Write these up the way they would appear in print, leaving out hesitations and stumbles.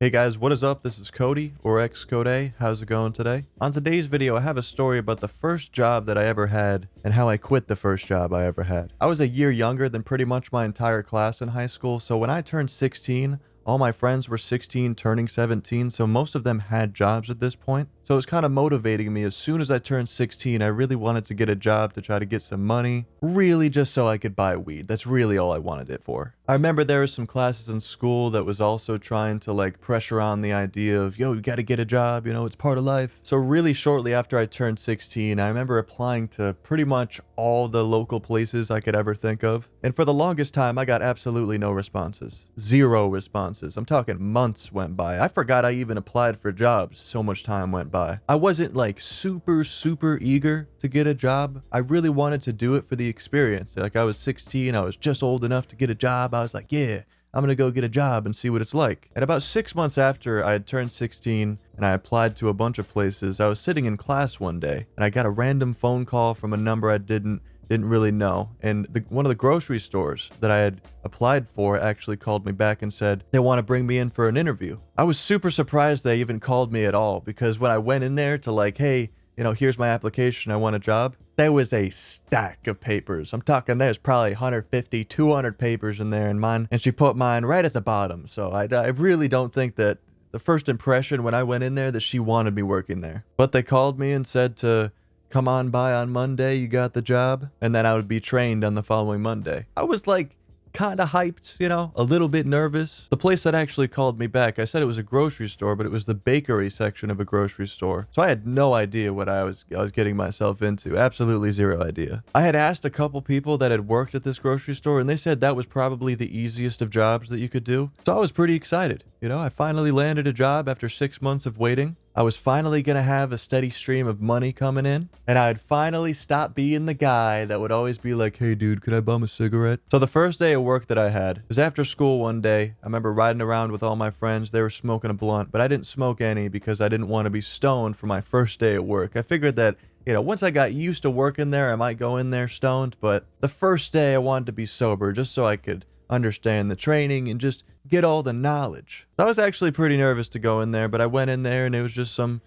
Hey guys, what is up? This is Cody, or xCodeh. How's it going today? On today's video, I have a story about the first job that I ever had and how I quit the first job I ever had. I was a year younger than pretty much my entire class in high school, so when I turned 16, all my friends were 16, turning 17, so most of them had jobs at this point. So it was kind of motivating me. As soon as I turned 16, I really wanted to get a job to try to get some money, really just so I could buy weed. That's really all I wanted it for. I remember there were some classes in school that was also trying to like pressure on the idea of, yo, you got to get a job, you know, it's part of life. So really shortly after I turned 16, I remember applying to pretty much all the local places I could ever think of. And for the longest time, I got absolutely no responses. Zero responses. I'm talking months went by. I forgot I even applied for jobs. So much time went by. I wasn't like super eager to get a job. I really wanted to do it for the experience. Like I was 16, I was just old enough to get a job. I was like, yeah, I'm gonna go get a job and see what it's like. And about 6 months after I had turned 16 and I applied to a bunch of places, I was sitting in class one day and I got a random phone call from a number I didn't really know, and one of the grocery stores that I had applied for actually called me back and said they want to bring me in for an interview. I was super surprised they even called me at all, because when I went in there to like, hey, you know, here's my application, I want a job, there was a stack of papers. I'm talking there's probably 150, 200 papers in there, and she put mine right at the bottom. So I really don't think that the first impression when I went in there that she wanted me working there. But they called me and said to come on by on Monday, you got the job, and then I would be trained on the following Monday. I was like kind of hyped, you know, a little bit nervous. The place that actually called me back, I said it was a grocery store, but it was the bakery section of a grocery store. So I had no idea what I was getting myself into. Absolutely zero idea. I had asked a couple people that had worked at this grocery store, and they said that was probably the easiest of jobs that you could do. So I was pretty excited. You know, I finally landed a job after 6 months of waiting. I was finally going to have a steady stream of money coming in, and I had finally stopped being the guy that would always be like, hey dude, could I bum a cigarette? So the first day of work that I had was after school one day. I remember riding around with all my friends. They were smoking a blunt, but I didn't smoke any because I didn't want to be stoned for my first day at work. I figured that, you know, once I got used to working there, I might go in there stoned, but the first day I wanted to be sober just so I could understand the training and just get all the knowledge. I was actually pretty nervous to go in there, but I went in there and it was just some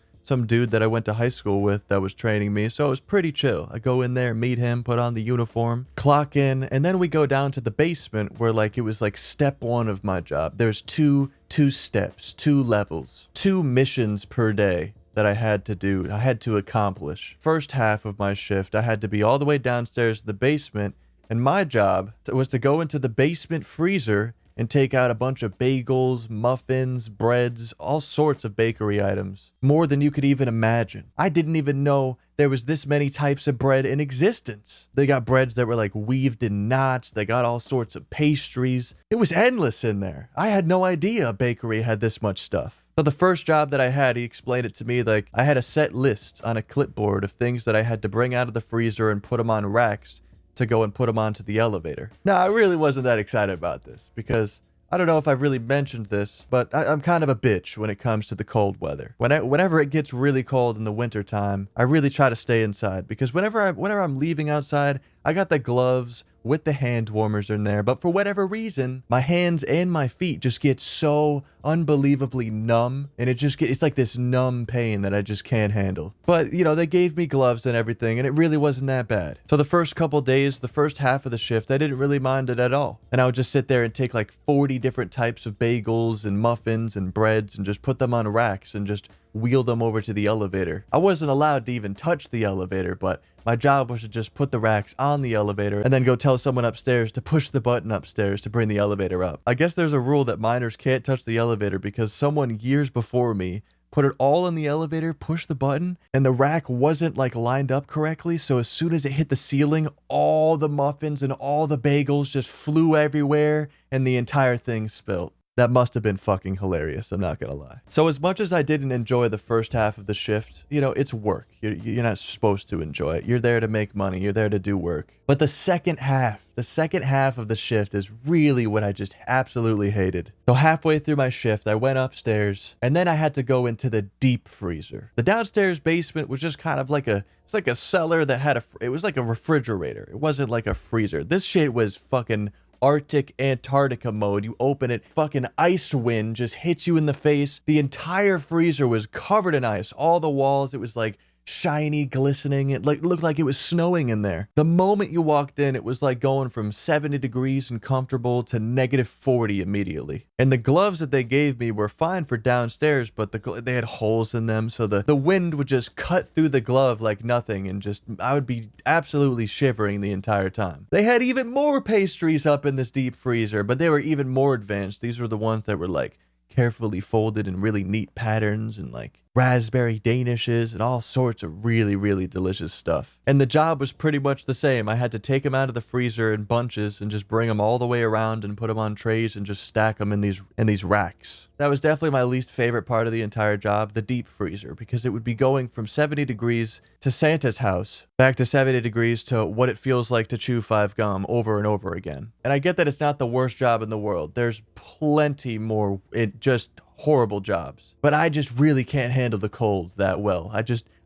dude that I went to high school with that was training me, so it was pretty chill. I go in there, meet him, put on the uniform, clock in, and then we go down to the basement where like it was like step one of my job. There's two steps, 2 levels, 2 missions per day that I had to do, I had to accomplish. First half of my shift, I had to be all the way downstairs to the basement, and my job was to go into the basement freezer and take out a bunch of bagels, muffins, breads, all sorts of bakery items. More than you could even imagine. I didn't even know there was this many types of bread in existence. They got breads that were like weaved in knots. They got all sorts of pastries. It was endless in there. I had no idea a bakery had this much stuff. So the first job that I had, he explained it to me like I had a set list on a clipboard of things that I had to bring out of the freezer and put them on racks to go and put them onto the elevator. Now, I really wasn't that excited about this because I don't know if I've really mentioned this, but I'm kind of a bitch when it comes to the cold weather. Whenever it gets really cold in the winter time, I really try to stay inside because whenever I'm leaving outside, I got the gloves with the hand warmers in there, but for whatever reason, my hands and my feet just get so unbelievably numb, and it's like this numb pain that I just can't handle. But, you know, they gave me gloves and everything, and it really wasn't that bad. So the first couple days, the first half of the shift, I didn't really mind it at all. And I would just sit there and take like 40 different types of bagels and muffins and breads and just put them on racks and just wheel them over to the elevator. I wasn't allowed to even touch the elevator, but my job was to just put the racks on the elevator and then go tell someone upstairs to push the button upstairs to bring the elevator up. I guess there's a rule that minors can't touch the elevator because someone years before me put it all in the elevator, pushed the button, and the rack wasn't like lined up correctly. So as soon as it hit the ceiling, all the muffins and all the bagels just flew everywhere and the entire thing spilled. That must have been fucking hilarious, I'm not gonna lie. So as much as I didn't enjoy the first half of the shift, you know, it's work. You're not supposed to enjoy it. You're there to make money. You're there to do work. But the second half of the shift is really what I just absolutely hated. So halfway through my shift, I went upstairs, and then I had to go into the deep freezer. The downstairs basement was just kind of like it's like a cellar that had it was like a refrigerator. It wasn't like a freezer. This shit was fucking Arctic Antarctica mode. You open it, fucking ice wind just hits you in the face. The entire freezer was covered in ice. All the walls, it was like shiny, glistening. It looked like it was snowing in there. The moment you walked in, it was like going from 70 degrees and comfortable to -40 immediately. And the gloves that they gave me were fine for downstairs, but they had holes in them, so the wind would just cut through the glove like nothing, and just I would be absolutely shivering the entire time. They had even more pastries up in this deep freezer, but they were even more advanced. These were the ones that were like carefully folded in really neat patterns, and like raspberry danishes and all sorts of really, really delicious stuff. And the job was pretty much the same. I had to take them out of the freezer in bunches and just bring them all the way around and put them on trays and just stack them in these racks. That was definitely my least favorite part of the entire job, the deep freezer, because it would be going from 70 degrees to Santa's house, back to 70 degrees to what it feels like to chew 5 gum over and over again. And I get that it's not the worst job in the world. There's plenty more, just horrible jobs, but I just really can't handle the cold that well. I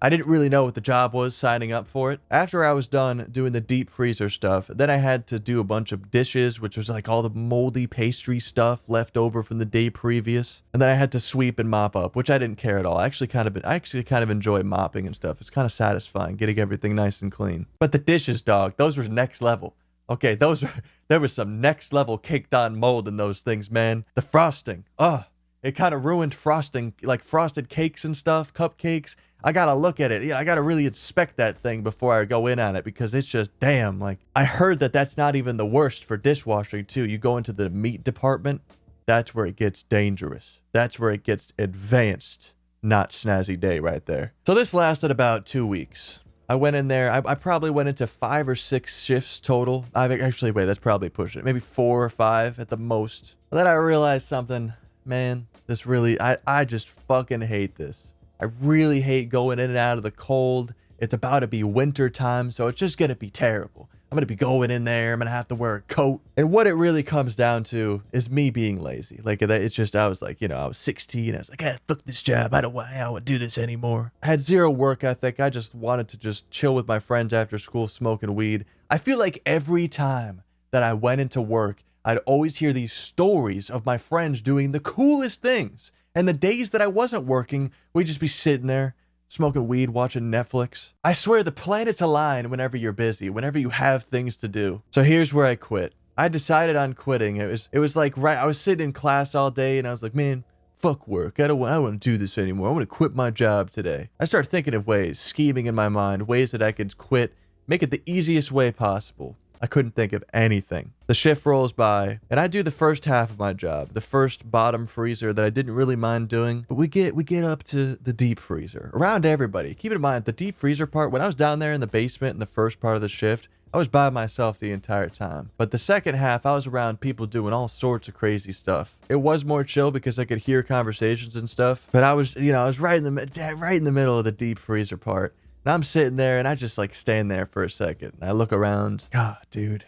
didn't really know what the job was signing up for it. After I was done doing the deep freezer stuff, then I had to do a bunch of dishes, which was like all the moldy pastry stuff left over from the day previous. And then I had to sweep and mop up, which I didn't care at all. I actually kind of enjoy mopping and stuff. It's kind of satisfying getting everything nice and clean. But the dishes, dog, those were next level. Okay, there was some next level caked on mold in those things, man. The frosting, it kind of ruined frosting, like frosted cakes and stuff, cupcakes. I gotta look at it. Yeah, I gotta really inspect that thing before I go in on it, because it's just, damn, like, I heard that that's not even the worst for dishwashing too. You go into the meat department, that's where it gets dangerous. That's where it gets advanced. Not snazzy day right there. So this lasted about 2 weeks. I went in there, I probably went into 5 or 6 shifts total. Actually, wait, that's probably pushing it. Maybe 4 or 5 at the most. And then I realized something. Man, this really, I just fucking hate this. I really hate going in and out of the cold. It's about to be winter time, so it's just gonna be terrible. I'm gonna be going in there, I'm gonna have to wear a coat. And what it really comes down to is me being lazy. Like, it's just, I was like, I was 16, I was like, fuck this job, I don't want to do this anymore. I had zero work ethic. I just wanted to just chill with my friends after school smoking weed. I feel like every time that I went into work, I'd always hear these stories of my friends doing the coolest things. And the days that I wasn't working, we'd just be sitting there, smoking weed, watching Netflix. I swear the planets align whenever you're busy, whenever you have things to do. So here's where I quit. I decided on quitting. It was like, right, I was sitting in class all day and I was like, man, fuck work. I don't want to do this anymore. I want to quit my job today. I started thinking of ways, scheming in my mind, ways that I could quit, make it the easiest way possible. I couldn't think of anything. The shift rolls by, and I do the first half of my job, the first bottom freezer that I didn't really mind doing. But we get up to the deep freezer. Around everybody. Keep in mind, the deep freezer part, when I was down there in the basement in the first part of the shift, I was by myself the entire time. But the second half, I was around people doing all sorts of crazy stuff. It was more chill because I could hear conversations and stuff. But I was right in the middle of the deep freezer part. And I'm sitting there and I just like stand there for a second. And I look around. God, dude,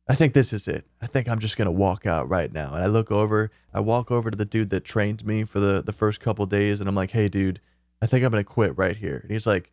I think this is it. I think I'm just going to walk out right now. And I walk over to the dude that trained me for the first couple days. And I'm like, hey, dude, I think I'm going to quit right here. And he's like,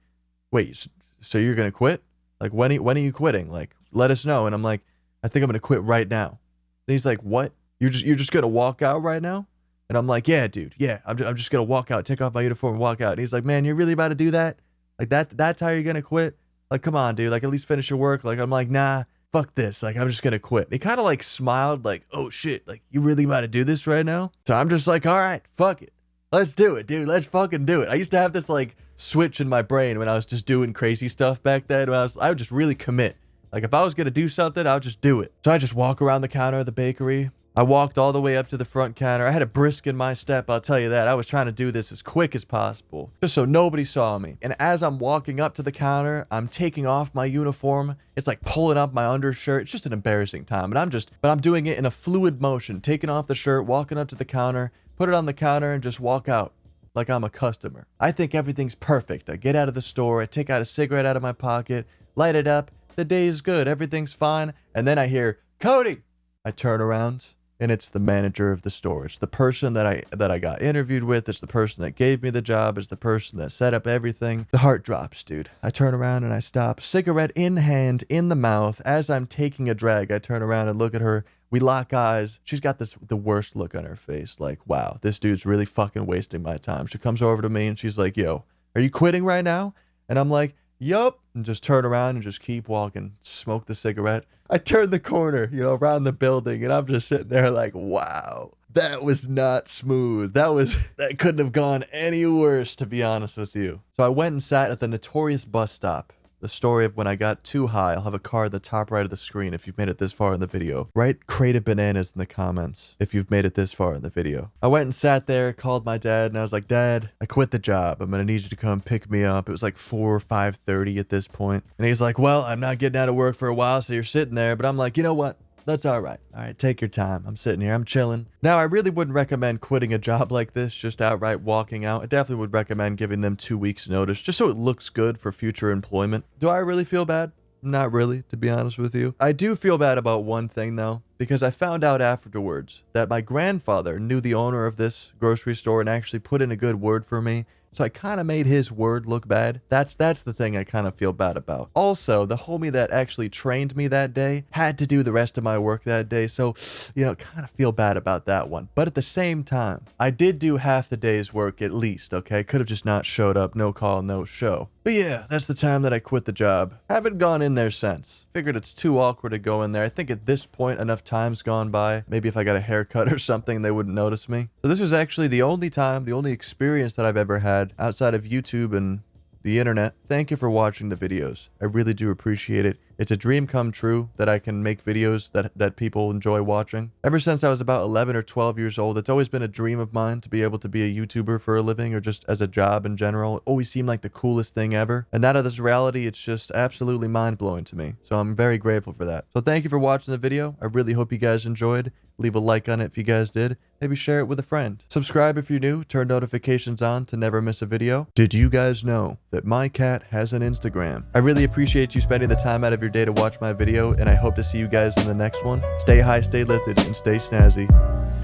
wait, so you're going to quit? Like, when are you quitting? Like, let us know. And I'm like, I think I'm going to quit right now. And he's like, what? You're just going to walk out right now? And I'm like, yeah, dude. Yeah, I'm just going to walk out, take off my uniform and walk out. And he's like, man, you're really about to do that? Like, that's how you're going to quit? Like, come on, dude. Like, at least finish your work. Like, I'm like, nah, fuck this. Like, I'm just going to quit. And he kind of like smiled like, oh shit. Like, you really about to do this right now? So I'm just like, all right, fuck it. Let's do it, dude. Let's fucking do it. I used to have this like switch in my brain when I was just doing crazy stuff back then. When I would just really commit. Like, if I was going to do something, I would just do it. So I just walk around the counter of the bakery. I walked all the way up to the front counter. I had a brisk in my step, I'll tell you that. I was trying to do this as quick as possible, just so nobody saw me. And as I'm walking up to the counter, I'm taking off my uniform. It's like pulling up my undershirt. It's just an embarrassing time. But I'm doing it in a fluid motion, taking off the shirt, walking up to the counter, put it on the counter, and just walk out like I'm a customer. I think everything's perfect. I get out of the store, I take out a cigarette out of my pocket, light it up. The day is good. Everything's fine. And then I hear, Cody! I turn around. And it's the manager of the store. It's the person that I got interviewed with. It's the person that gave me the job. It's the person that set up everything. The heart drops, dude. I turn around and I stop. Cigarette in hand, in the mouth. As I'm taking a drag, I turn around and look at her We lock eyes. She's got the worst look on her face. Like, wow, this dude's really fucking wasting my time. She comes over to me and she's like, yo, are you quitting right now? And I'm like, yup. And just turn around and just keep walking. Smoke the cigarette. I turn the corner, around the building, and I'm just sitting there like, wow, that was not smooth. That couldn't have gone any worse, to be honest with you. So I went and sat at the notorious bus stop. The story of when I got too high. I'll have a card at the top right of the screen if you've made it this far in the video. Write "Crate bananas" in the comments if you've made it this far in the video. I went and sat there, called my dad, and I was like, Dad, I quit the job. I'm gonna need you to come pick me up. It was like 4 or 5:30 at this point. And he's like, well, I'm not getting out of work for a while, so you're sitting there. But I'm like, you know what? That's all right. All right, take your time. I'm sitting here. I'm chilling. Now, I really wouldn't recommend quitting a job like this, just outright walking out. I definitely would recommend giving them 2 weeks notice, just so it looks good for future employment. Do I really feel bad? Not really, to be honest with you. I do feel bad about one thing, though, because I found out afterwards that my grandfather knew the owner of this grocery store and actually put in a good word for me. So I kind of made his word look bad. That's the thing I kind of feel bad about. Also, the homie that actually trained me that day had to do the rest of my work that day. So, kind of feel bad about that one. But at the same time, I did do half the day's work at least, okay? Could have just not showed up, no call, no show. But yeah, that's the time that I quit the job. Haven't gone in there since. Figured it's too awkward to go in there. I think at this point, enough time's gone by. Maybe if I got a haircut or something, they wouldn't notice me. So this was actually the only experience that I've ever had outside of YouTube and the internet. Thank you for watching the videos. I really do appreciate it. It's a dream come true that I can make videos that people enjoy watching. Ever since I was about 11 or 12 years old, it's always been a dream of mine to be able to be a YouTuber for a living or just as a job in general. It always seemed like the coolest thing ever. And now that this reality, it's just absolutely mind-blowing to me. So I'm very grateful for that. So thank you for watching the video. I really hope you guys enjoyed. Leave a like on it if you guys did. Maybe share it with a friend. Subscribe if you're new. Turn notifications on to never miss a video. Did you guys know that my cat has an Instagram? I really appreciate you spending the time out of your day to watch my video, and I hope to see you guys in the next one. Stay high, stay lifted, and stay snazzy.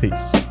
Peace.